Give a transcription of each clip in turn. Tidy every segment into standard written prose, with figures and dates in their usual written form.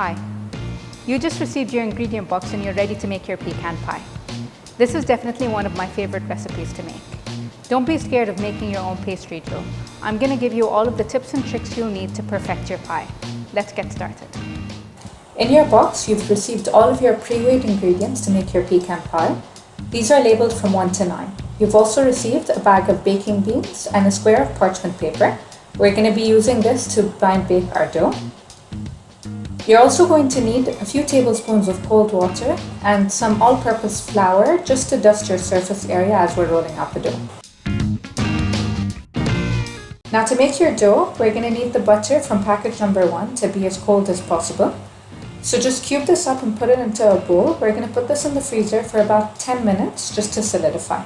Hi, you just received your ingredient box and you're ready to make your pecan pie. This is definitely one of my favorite recipes to make. Don't be scared of making your own pastry dough. I'm going to give you all of the tips and tricks you'll need to perfect your pie. Let's get started. In your box, you've received all of your pre-weighed ingredients to make your pecan pie. These are labeled from 1 to 9. You've also received a bag of baking beans and a square of parchment paper. We're going to be using this to blind bake our dough. You're also going to need a few tablespoons of cold water and some all-purpose flour just to dust your surface area as we're rolling out the dough. Now to make your dough, we're going to need the butter from package number 1 to be as cold as possible. So just cube this up and put it into a bowl. We're going to put this in the freezer for about 10 minutes just to solidify.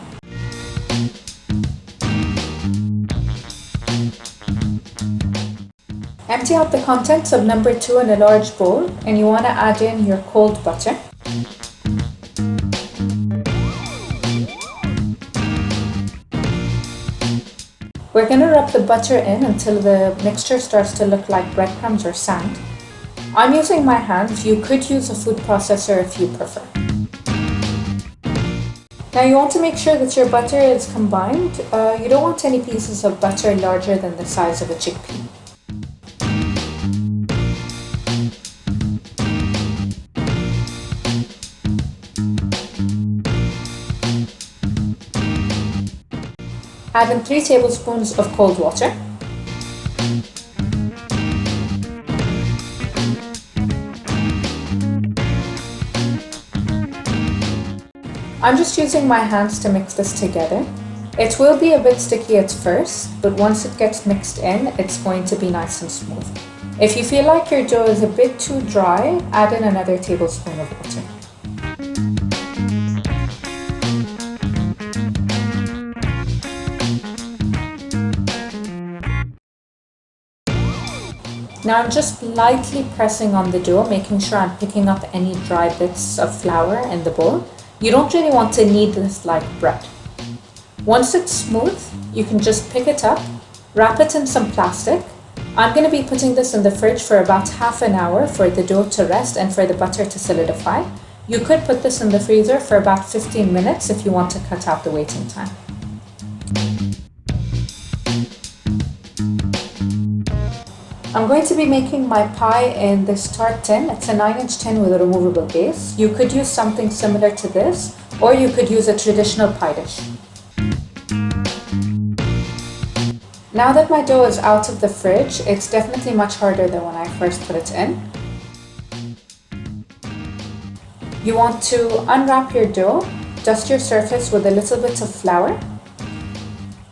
Empty out the contents of number 2 in a large bowl and you want to add in your cold butter. We're going to rub the butter in until the mixture starts to look like breadcrumbs or sand. I'm using my hands. You could use a food processor if you prefer. Now you want to make sure that your butter is combined. You don't want any pieces of butter larger than the size of a chickpea. Add in 3 tablespoons of cold water. I'm just using my hands to mix this together. It will be a bit sticky at first, but once it gets mixed in, it's going to be nice and smooth. If you feel like your dough is a bit too dry, add in another tablespoon of water. Now I'm just lightly pressing on the dough, making sure I'm picking up any dry bits of flour in the bowl. You don't really want to knead this like bread. Once it's smooth, you can just pick it up, wrap it in some plastic. I'm going to be putting this in the fridge for about half an hour for the dough to rest and for the butter to solidify. You could put this in the freezer for about 15 minutes if you want to cut out the waiting time. I'm going to be making my pie in this tart tin. It's a 9-inch tin with a removable base. You could use something similar to this, or you could use a traditional pie dish. Now that my dough is out of the fridge, it's definitely much harder than when I first put it in. You want to unwrap your dough, dust your surface with a little bit of flour.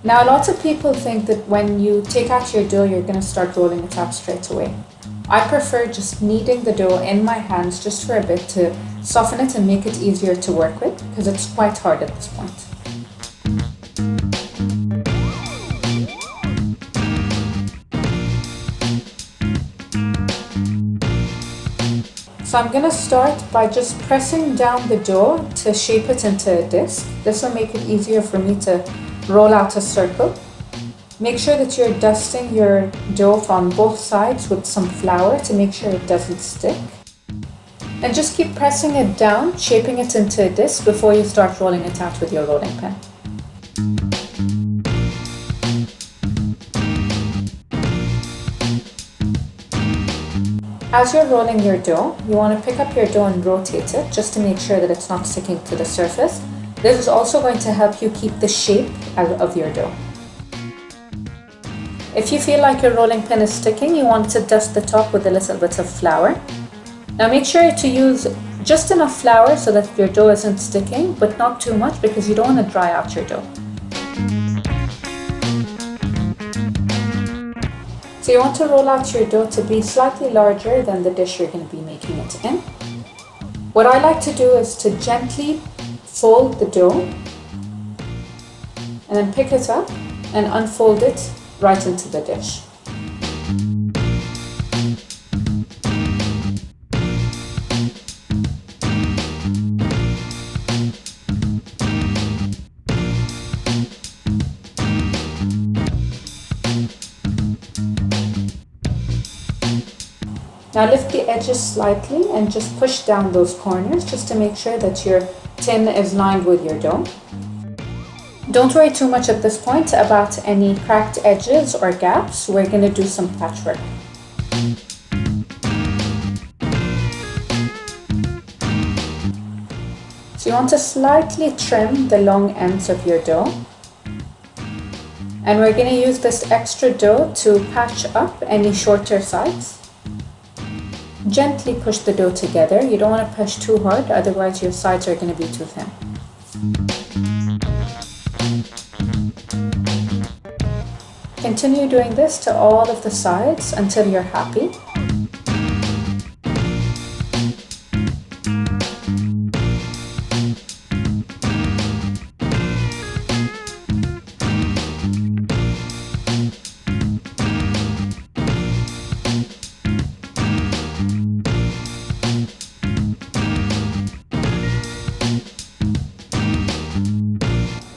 Now, lots of people think that when you take out your dough, you're going to start rolling it out straight away. I prefer just kneading the dough in my hands just for a bit to soften it and make it easier to work with, because it's quite hard at this point. So I'm going to start by just pressing down the dough to shape it into a disc. This will make it easier for me to roll out a circle. Make sure that you're dusting your dough from both sides with some flour to make sure it doesn't stick. And just keep pressing it down, shaping it into a disc before you start rolling it out with your rolling pin. As you're rolling your dough, you want to pick up your dough and rotate it just to make sure that it's not sticking to the surface. This is also going to help you keep the shape of your dough. If you feel like your rolling pin is sticking, you want to dust the top with a little bit of flour. Now make sure to use just enough flour so that your dough isn't sticking, but not too much because you don't want to dry out your dough. So you want to roll out your dough to be slightly larger than the dish you're going to be making it in. What I like to do is to gently fold the dough and then pick it up and unfold it right into the dish. Now lift the edges slightly and just push down those corners just to make sure that your tin is lined with your dough. Don't worry too much at this point about any cracked edges or gaps. We're going to do some patchwork. So you want to slightly trim the long ends of your dough. And we're going to use this extra dough to patch up any shorter sides. Gently push the dough together. You don't want to push too hard, otherwise your sides are going to be too thin. Continue doing this to all of the sides until you're happy.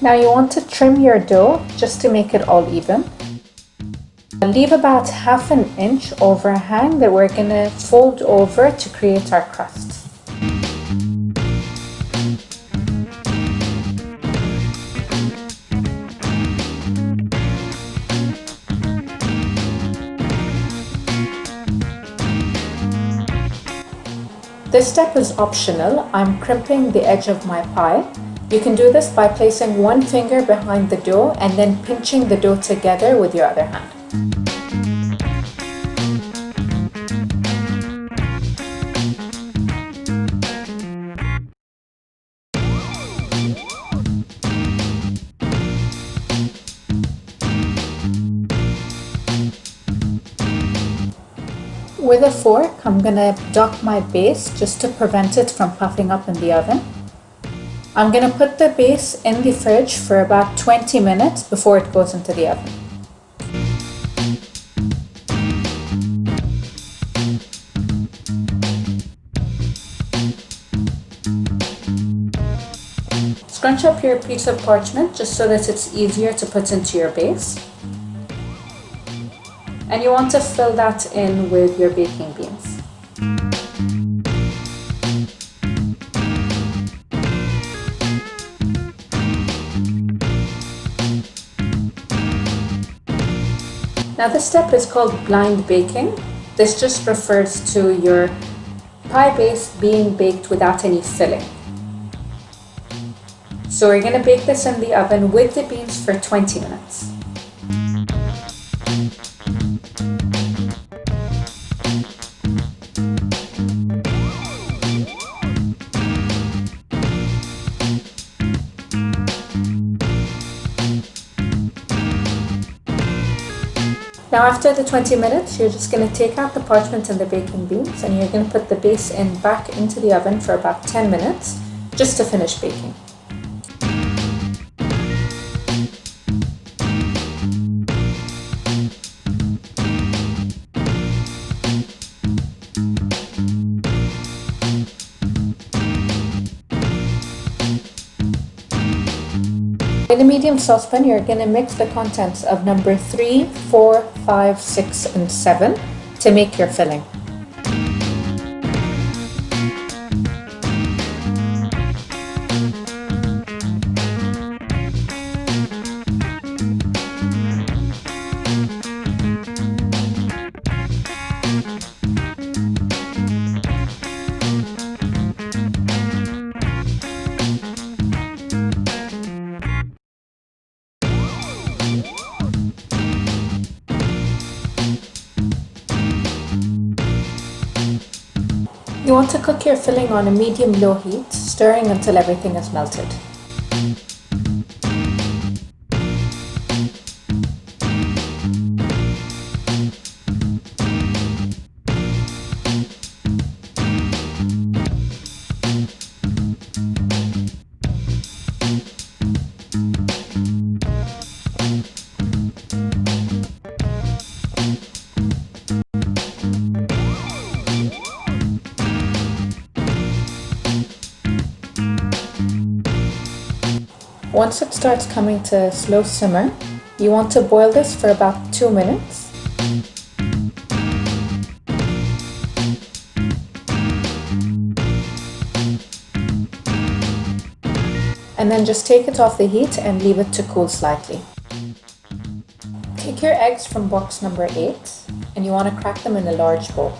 Now you want to trim your dough just to make it all even. Leave about ½ an inch overhang that we're going to fold over to create our crust. This step is optional. I'm crimping the edge of my pie. You can do this by placing one finger behind the dough and then pinching the dough together with your other hand. With a fork, I'm going to duck my base just to prevent it from puffing up in the oven. I'm going to put the base in the fridge for about 20 minutes before it goes into the oven. Scrunch up your piece of parchment just so that it's easier to put into your base. And you want to fill that in with your baking beans. Now this step is called blind baking. This just refers to your pie base being baked without any filling. So we're going to bake this in the oven with the beans for 20 minutes. Now after the 20 minutes, you're just going to take out the parchment and the baking beans and you're going to put the base back into the oven for about 10 minutes just to finish baking. In a medium saucepan, you're going to mix the contents of number 3, 4, 5, 6, and 7 to make your filling. You want to cook your filling on a medium-low heat, stirring until everything is melted. Once it starts coming to a slow simmer, you want to boil this for about 2 minutes. and then just take it off the heat and leave it to cool slightly. Take your eggs from box number 8 and you want to crack them in a large bowl.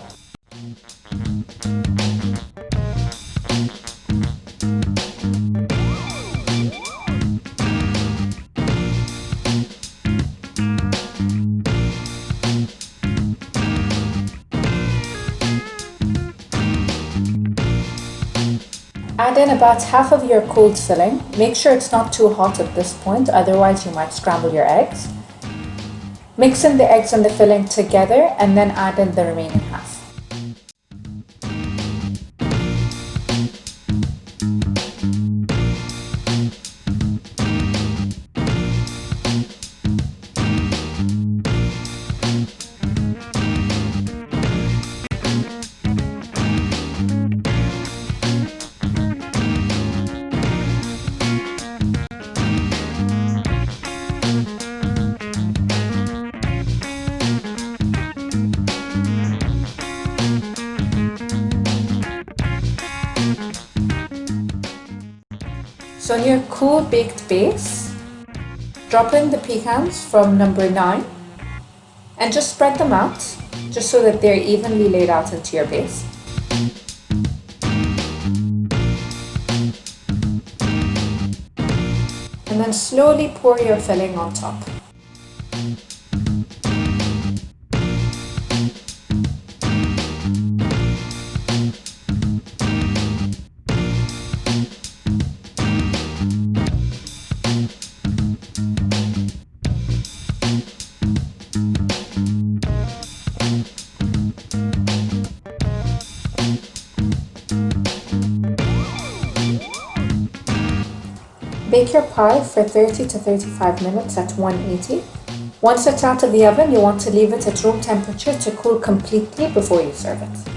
Add in about half of your cooled filling. Make sure it's not too hot at this point, otherwise you might scramble your eggs. Mix in the eggs and the filling together and then add in the remaining half. So on your cool baked base, drop in the pecans from number 9 and just spread them out just so that they're evenly laid out into your base. And then slowly pour your filling on top. Bake your pie for 30 to 35 minutes at 180. Once it's out of the oven, you want to leave it at room temperature to cool completely before you serve it.